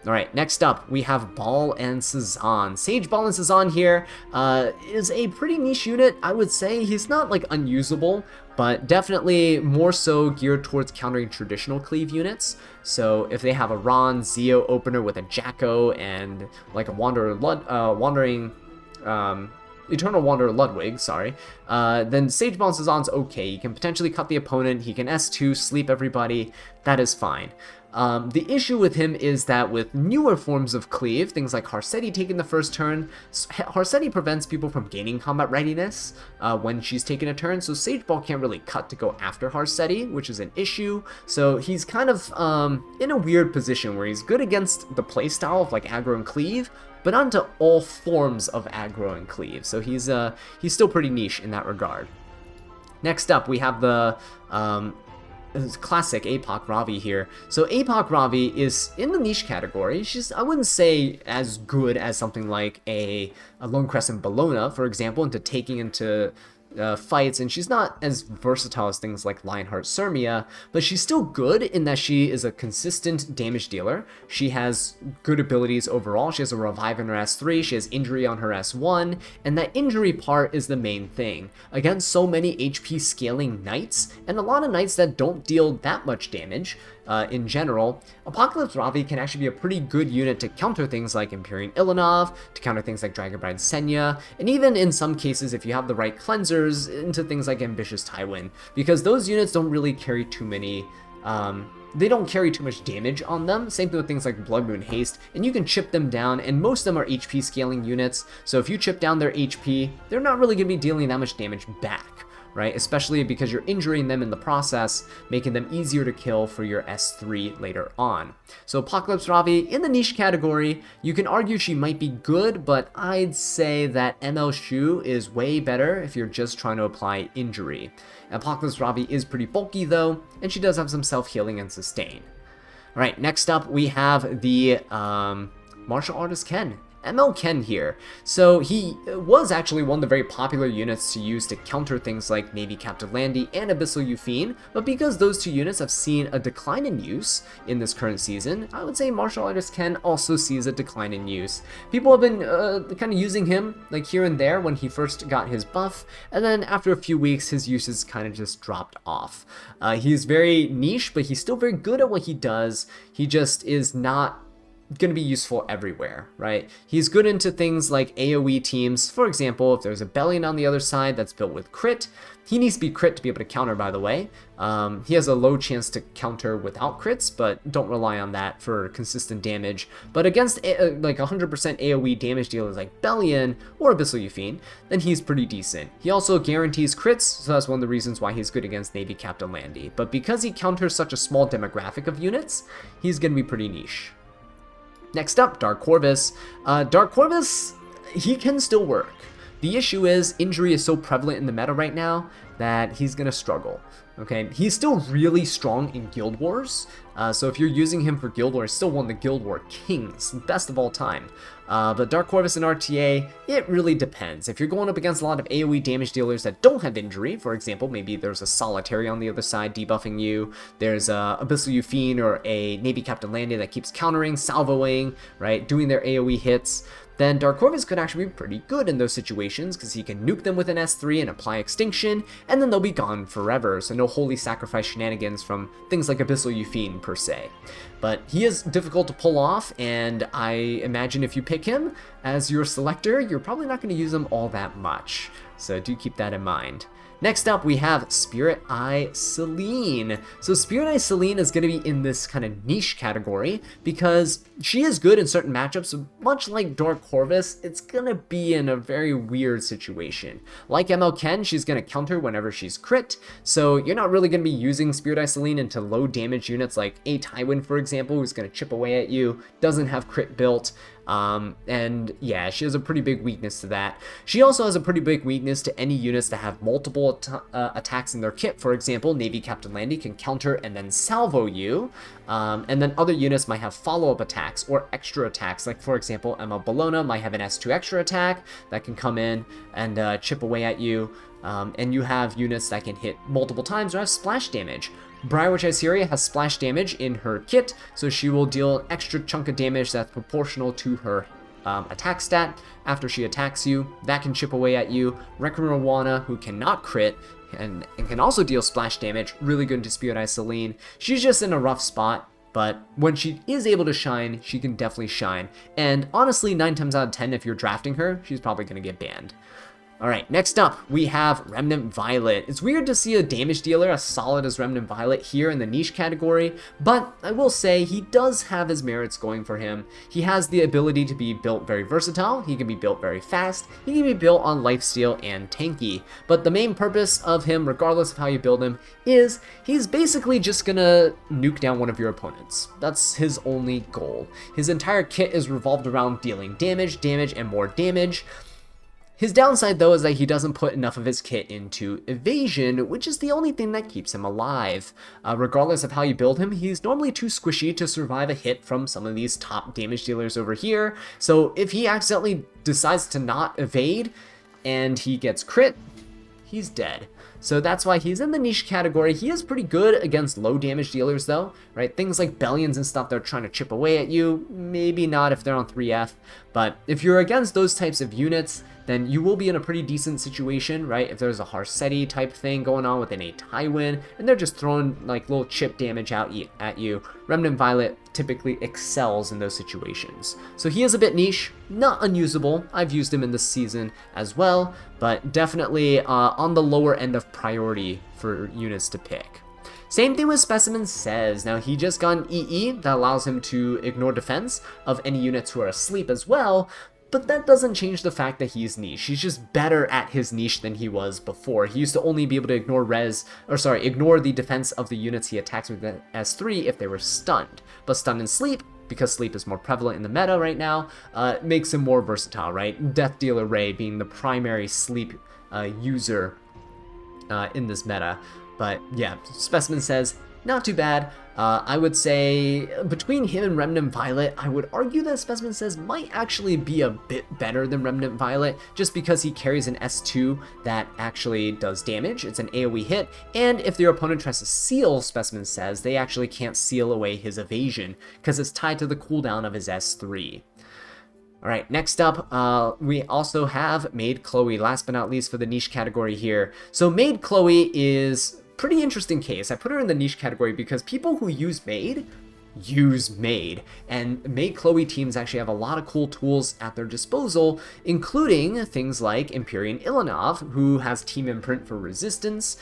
Speaker 1: Alright, next up, we have Ball and Cezanne. Sage Ball and Cezanne here is a pretty niche unit, I would say. He's not, like, unusable, but definitely more so geared towards countering traditional cleave units. So if they have a Ron Zeo opener with a Jacko and, like, a Eternal Wanderer Ludwig, then Sage Ball and Cezanne's okay. He can potentially cut the opponent, he can S2, sleep everybody, that is fine. The issue with him is that with newer forms of cleave, things like Harsetti taking the first turn, Harsetti prevents people from gaining combat readiness when she's taking a turn, so Sage Ball can't really cut to go after Harsetti, which is an issue. So he's kind of in a weird position where he's good against the playstyle of like aggro and cleave, but not into all forms of aggro and cleave. So he's still pretty niche in that regard. Next up, we have the classic APOC Ravi here. So APOC Ravi is in the niche category. She's, I wouldn't say as good as something like a Lone Crescent Bellona, for example, into taking into fights, and she's not as versatile as things like Lionheart Sirmia, but she's still good in that she is a consistent damage dealer. She has good abilities overall. She has a revive in her S3, she has injury on her S1, and that injury part is the main thing. Against so many HP scaling knights, and a lot of knights that don't deal that much damage, in general, Apocalypse Ravi can actually be a pretty good unit to counter things like Empyrean Ilanov, to counter things like Dragon Bride Senya, and even in some cases, if you have the right cleansers, into things like Ambitious Tywin, because those units don't really carry too many, they don't carry too much damage on them. Same thing with things like Blood Moon Haste, and you can chip them down, and most of them are HP scaling units, so if you chip down their HP, they're not really going to be dealing that much damage back. right? Especially because you're injuring them in the process, making them easier to kill for your S3 later on. So Apocalypse Ravi, in the niche category, you can argue she might be good, but I'd say that ML Shu is way better if you're just trying to apply injury. Apocalypse Ravi is pretty bulky though, and she does have some self-healing and sustain. Alright, next up we have the Martial Artist Ken. ML Ken here. So he was actually one of the very popular units to use to counter things like Navy Captain Landy and Abyssal Yufine, but because those two units have seen a decline in use in this current season, I would say Martial Artist Ken also sees a decline in use. People have been kind of using him like here and there when he first got his buff, and then after a few weeks his uses kind of just dropped off. He's very niche, but he's still very good at what he does. He just is not going to be useful everywhere, right? He's good into things like AoE teams. For example, if there's a Bellion on the other side that's built with crit, he needs to be crit to be able to counter, by the way. He has a low chance to counter without crits, but don't rely on that for consistent damage. But against like 100% AoE damage dealers like Bellion or Abyssal Yufine, then he's pretty decent. He also guarantees crits, so that's one of the reasons why he's good against Navy Captain Landy. But because he counters such a small demographic of units, he's going to be pretty niche. Next up, Dark Corvus. Dark Corvus, he can still work. The issue is injury is so prevalent in the meta right now that he's going to struggle. Okay, he's still really strong in Guild Wars, so if you're using him for Guild Wars, he's still one of the Guild War kings, best of all time. But Dark Corvus and RTA, it really depends. If you're going up against a lot of AoE damage dealers that don't have injury, for example, maybe there's a Solitary on the other side debuffing you, there's a Abyssal Yufine or a Navy Captain Landy that keeps countering, salvoing, right, doing their AoE hits, then Dark Corvus could actually be pretty good in those situations because he can nuke them with an S3 and apply Extinction, and then they'll be gone forever, so no Holy Sacrifice shenanigans from things like Abyssal Yufine per se. But he is difficult to pull off, and I imagine if you pick him as your selector, you're probably not going to use him all that much, so do keep that in mind. Next up, we have Spirit Eye Celine. So Spirit Eye Celine is going to be in this kind of niche category because she is good in certain matchups. Much like Dark Corvus, it's going to be in a very weird situation. Like ML Ken, she's going to counter whenever she's crit, so you're not really going to be using Spirit Eye Celine into low damage units like a Tywin, for example, who's going to chip away at you, doesn't have crit built. And yeah, she has a pretty big weakness to that. She also has a pretty big weakness to any units that have multiple attacks in their kit. For example, Navy Captain Landy can counter and then salvo you, and then other units might have follow-up attacks or extra attacks. Like for example, ML Bologna might have an S2 extra attack that can come in and chip away at you, and you have units that can hit multiple times or have splash damage. Briarwitch Iceria has splash damage in her kit, so she will deal an extra chunk of damage that's proportional to her attack stat after she attacks you. That can chip away at you. Requiem Rawana, who cannot crit and can also deal splash damage, really good into Spirit Eye Celine. She's just in a rough spot, but when she is able to shine, she can definitely shine. And honestly, 9 times out of 10, if you're drafting her, she's probably going to get banned. Alright, next up, we have Remnant Violet. It's weird to see a damage dealer as solid as Remnant Violet here in the niche category, but I will say he does have his merits going for him. He has the ability to be built very versatile, he can be built very fast, he can be built on lifesteal and tanky, but the main purpose of him, regardless of how you build him, is he's basically just gonna nuke down one of your opponents. That's his only goal. His entire kit is revolved around dealing damage, and more damage. His downside, though, is that he doesn't put enough of his kit into evasion, which is the only thing that keeps him alive. Regardless of how you build him, he's normally too squishy to survive a hit from some of these top damage dealers over here, so if he accidentally decides to not evade and he gets crit, he's dead. So that's why he's in the niche category. He is pretty good against low damage dealers though, right? Things like Bellions and stuff that are trying to chip away at you, maybe not if they're on 3F, but if you're against those types of units, then you will be in a pretty decent situation, right? If there's a Harsetti type thing going on within a Tywin, and they're just throwing like little chip damage out at you, Remnant Violet typically excels in those situations. So he is a bit niche, not unusable. I've used him in this season as well, but definitely on the lower end of priority for units to pick. Same thing with Specimen Says. Now he just got an EE that allows him to ignore defense of any units who are asleep as well, But that doesn't change the fact that he's niche. He's just better at his niche than he was before. He used to only be able to ignore the defense of the units he attacks with the S3 if they were stunned. But stun and sleep, because sleep is more prevalent in the meta right now, makes him more versatile, right? Death Dealer Ray being the primary sleep user in this meta. But yeah, Specimen says, not too bad. I would say between him and Remnant Violet, I would argue that Specimen Says might actually be a bit better than Remnant Violet, just because he carries an S2 that actually does damage. It's an AoE hit, and if your opponent tries to seal Specimen Says, they actually can't seal away his evasion, because it's tied to the cooldown of his S3. Alright, next up, we also have Maid Chloe, last but not least for the niche category here. So Maid Chloe is pretty interesting case. I put her in the niche category because people who use Maid, and Maid Chloe teams actually have a lot of cool tools at their disposal, including things like Empyrean Ilanov, who has Team Imprint for resistance.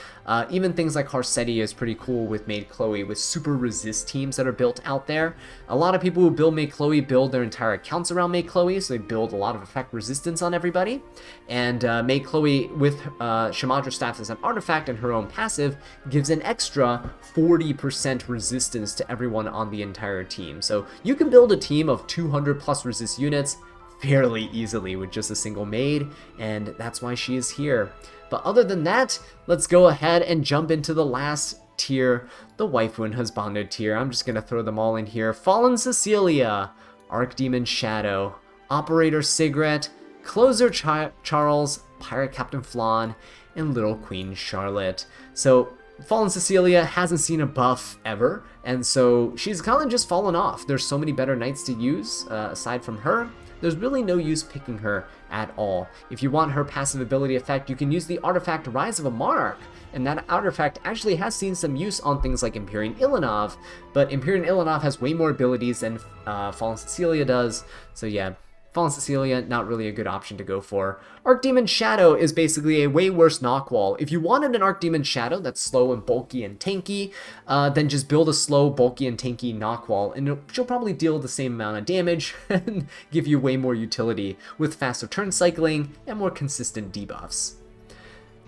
Speaker 1: Even things like Harsetti is pretty cool with Maid Chloe, with super resist teams that are built out there. A lot of people who build Maid Chloe build their entire accounts around Maid Chloe, so they build a lot of effect resistance on everybody. And Maid Chloe, with Shamadra Staff as an artifact and her own passive, gives an extra 40% resistance to everyone on the entire team. So you can build a team of 200 plus resist units fairly easily with just a single maid, and that's why she is here. But other than that, let's go ahead and jump into the last tier, the Waifu and Husbando tier. I'm just going to throw them all in here. Fallen Cecilia, Archdemon Shadow, Operator Sigret, Closer Charles, Pirate Captain Flan, and Little Queen Charlotte. So Fallen Cecilia hasn't seen a buff ever, and so she's kind of just fallen off. There's so many better knights to use aside from her. There's really no use picking her at all. If you want her passive ability effect, you can use the artifact Rise of a Monarch, and that artifact actually has seen some use on things like Empyrean Ilanov, but Empyrean Ilanov has way more abilities than Fallen Cecilia does, so yeah. Fallen Cecilia, not really a good option to go for. Archdemon Shadow is basically a way worse knockwall. If you wanted an Archdemon Shadow that's slow and bulky and tanky, then just build a slow, bulky, and tanky knockwall, and she'll probably deal the same amount of damage and give you way more utility with faster turn cycling and more consistent debuffs.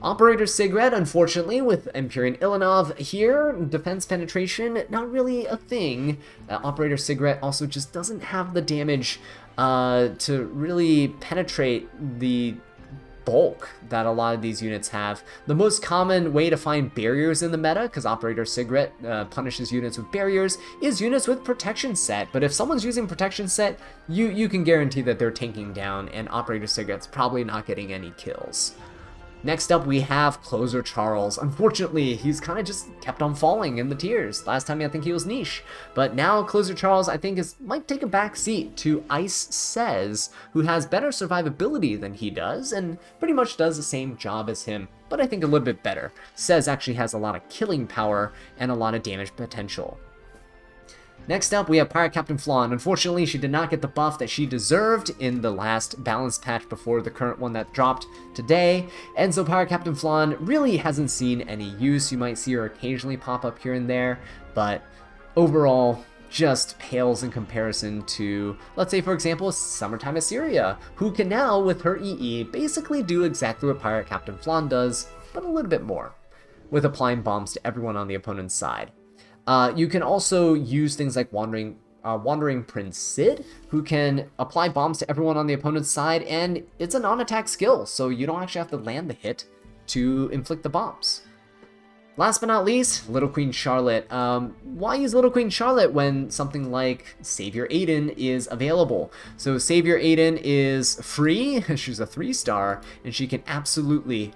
Speaker 1: Operator Sigret, unfortunately, with Empyrean Ilanov here, defense penetration, not really a thing. Operator Sigret also just doesn't have the damage to really penetrate the bulk that a lot of these units have. The most common way to find barriers in the meta, because Operator Sigret punishes units with barriers, is units with Protection Set. But if someone's using Protection Set, you can guarantee that they're tanking down, and Operator Sigret's probably not getting any kills. Next up, we have Closer Charles. Unfortunately, he's kind of just kept on falling in the tiers. Last time I think he was niche. But now Closer Charles, I think, might take a back seat to Ice Says, who has better survivability than he does, and pretty much does the same job as him, but I think a little bit better. Says actually has a lot of killing power and a lot of damage potential. Next up, we have Pirate Captain Flan. Unfortunately, she did not get the buff that she deserved in the last balance patch before the current one that dropped today, and so Pirate Captain Flan really hasn't seen any use. You might see her occasionally pop up here and there, but overall, just pales in comparison to, let's say, for example, Summertime Assyria, who can now, with her EE, basically do exactly what Pirate Captain Flan does, but a little bit more, with applying bombs to everyone on the opponent's side. You can also use things like Wandering Prince Sid, who can apply bombs to everyone on the opponent's side, and it's a non-attack skill, so you don't actually have to land the hit to inflict the bombs. Last but not least, Little Queen Charlotte. Why use Little Queen Charlotte when something like Savior Aiden is available? So Savior Aiden is free, she's a 3-star, and she can absolutely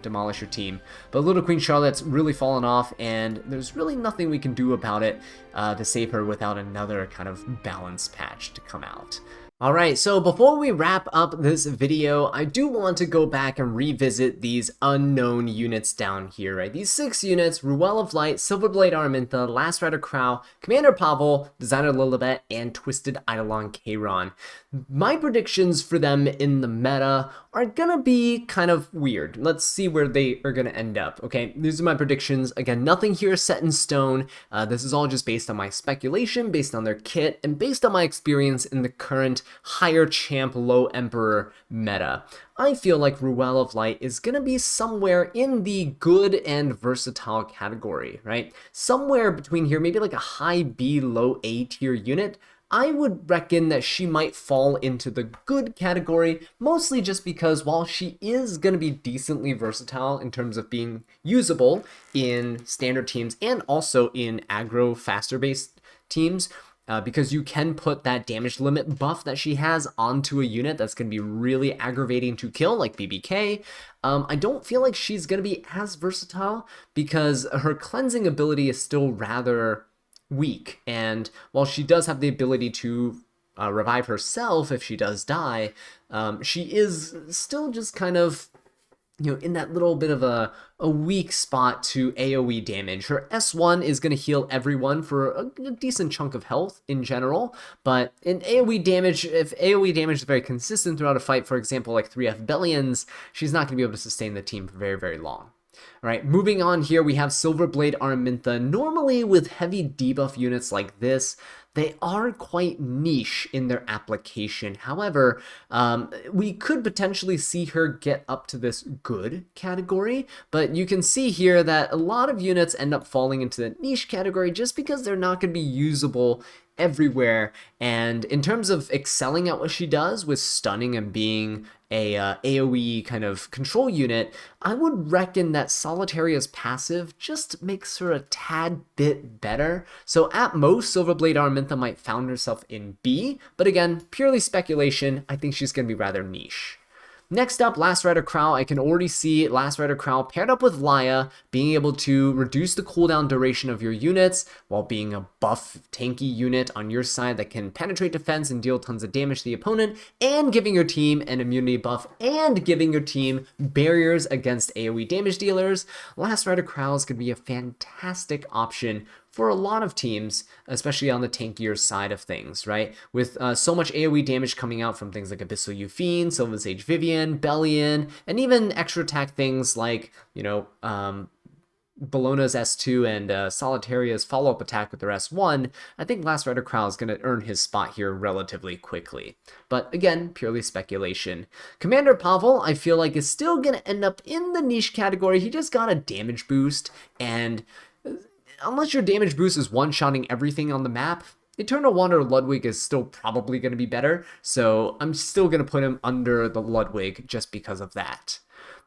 Speaker 1: demolish your team. But Little Queen Charlotte's really fallen off, and there's really nothing we can do about it to save her without another kind of balance patch to come out. Alright, so before we wrap up this video, I do want to go back and revisit these unknown units down here, right? These 6 units, Ruel of Light, Silverblade Araminta, Last Rider Crow, Commander Pavel, Designer Lilibet, and Twisted Eidolon Kayron. My predictions for them in the meta are gonna be kind of weird. Let's see where they are gonna end up, okay? These are my predictions. Again, nothing here is set in stone. This is all just based on my speculation, based on their kit, and based on my experience in the current higher champ, low emperor meta. I feel like Ruel of Light is going to be somewhere in the good and versatile category, right? Somewhere between here, maybe like a high B, low A tier unit. I would reckon that she might fall into the good category, mostly just because while she is going to be decently versatile in terms of being usable in standard teams and also in aggro faster based teams, because you can put that damage limit buff that she has onto a unit that's going to be really aggravating to kill, like BBK. I don't feel like she's going to be as versatile because her cleansing ability is still rather weak, and while she does have the ability to revive herself if she does die, she is still just kind of, you know, in that little bit of a weak spot to AoE damage. Her S1 is going to heal everyone for a decent chunk of health in general, but in AoE damage, if AoE damage is very consistent throughout a fight, for example, like 3F Bellions, she's not going to be able to sustain the team for very, very long. All right, moving on here, we have Silverblade Araminta. Normally with heavy debuff units like this, they are quite niche in their application. However, we could potentially see her get up to this good category, but you can see here that a lot of units end up falling into the niche category just because they're not going to be usable everywhere. And in terms of excelling at what she does with stunning and being a AoE kind of control unit, I would reckon that Solitaria's passive just makes her a tad bit better. So at most, Silverblade Araminta might found herself in B, but again, purely speculation. I think she's going to be rather niche. Next up, Last Rider Crow. I can already see Last Rider Crow paired up with Laya being able to reduce the cooldown duration of your units while being a buff tanky unit on your side that can penetrate defense and deal tons of damage to the opponent, and giving your team an immunity buff and giving your team barriers against AoE damage dealers. Last Rider Crow is going to be a fantastic option for a lot of teams, especially on the tankier side of things, right? With so much AoE damage coming out from things like Abyssal Euphine, Sylvan Sage Vivian, Bellion, and even extra attack things like, you know, Bologna's S2 and Solitaria's follow-up attack with their S1, I think Last Rider Crow is going to earn his spot here relatively quickly. But again, purely speculation. Commander Pavel, I feel like, is still going to end up in the niche category. He just got a damage boost, and unless your damage boost is one-shotting everything on the map, Eternal Wanderer Ludwig is still probably going to be better, so I'm still going to put him under the Ludwig just because of that.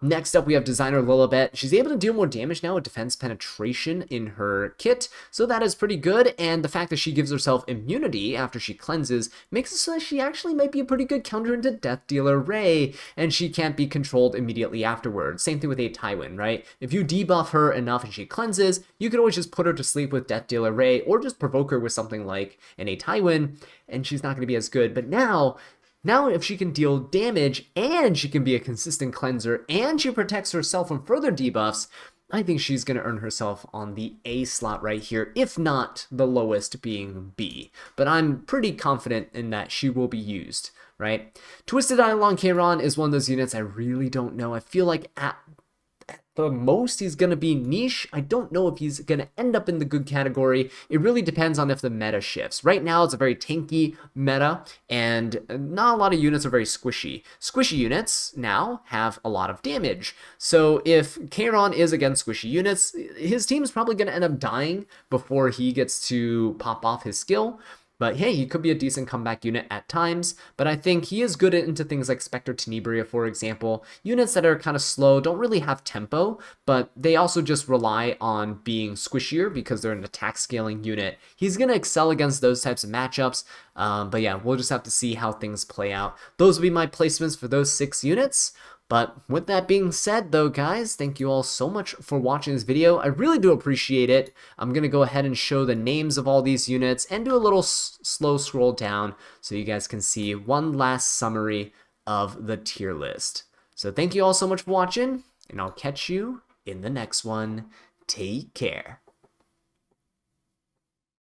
Speaker 1: Next up, we have Designer Lilibet. She's able to deal more damage now with defense penetration in her kit, so that is pretty good, and the fact that she gives herself immunity after she cleanses makes it so that she actually might be a pretty good counter into Death Dealer Ray, and she can't be controlled immediately afterwards. Same thing with a Tywin, right? If you debuff her enough and she cleanses, you can always just put her to sleep with Death Dealer Ray, or just provoke her with something like an a Tywin, and she's not going to be as good. But now if she can deal damage, and she can be a consistent cleanser, and she protects herself from further debuffs, I think she's going to earn herself on the A slot right here, if not the lowest being B. But I'm pretty confident in that she will be used, right? Twisted Eidolon Kairon is one of those units I really don't know. I feel like at the most he's going to be niche. I don't know if he's going to end up in the good category. It really depends on if the meta shifts. Right now it's a very tanky meta, and not a lot of units are very squishy. Squishy units now have a lot of damage. So if Kairon is against squishy units, his team's probably going to end up dying before he gets to pop off his skill. But hey, he could be a decent comeback unit at times, but I think he is good into things like Spectre Tenebria, for example. Units that are kind of slow, don't really have tempo, but they also just rely on being squishier because they're an attack scaling unit. He's going to excel against those types of matchups, but yeah, we'll just have to see how things play out. Those will be my placements for those 6 units. But with that being said, though, guys, thank you all so much for watching this video. I really do appreciate it. I'm going to go ahead and show the names of all these units and do a little slow scroll down so you guys can see one last summary of the tier list. So thank you all so much for watching, and I'll catch you in the next one. Take care.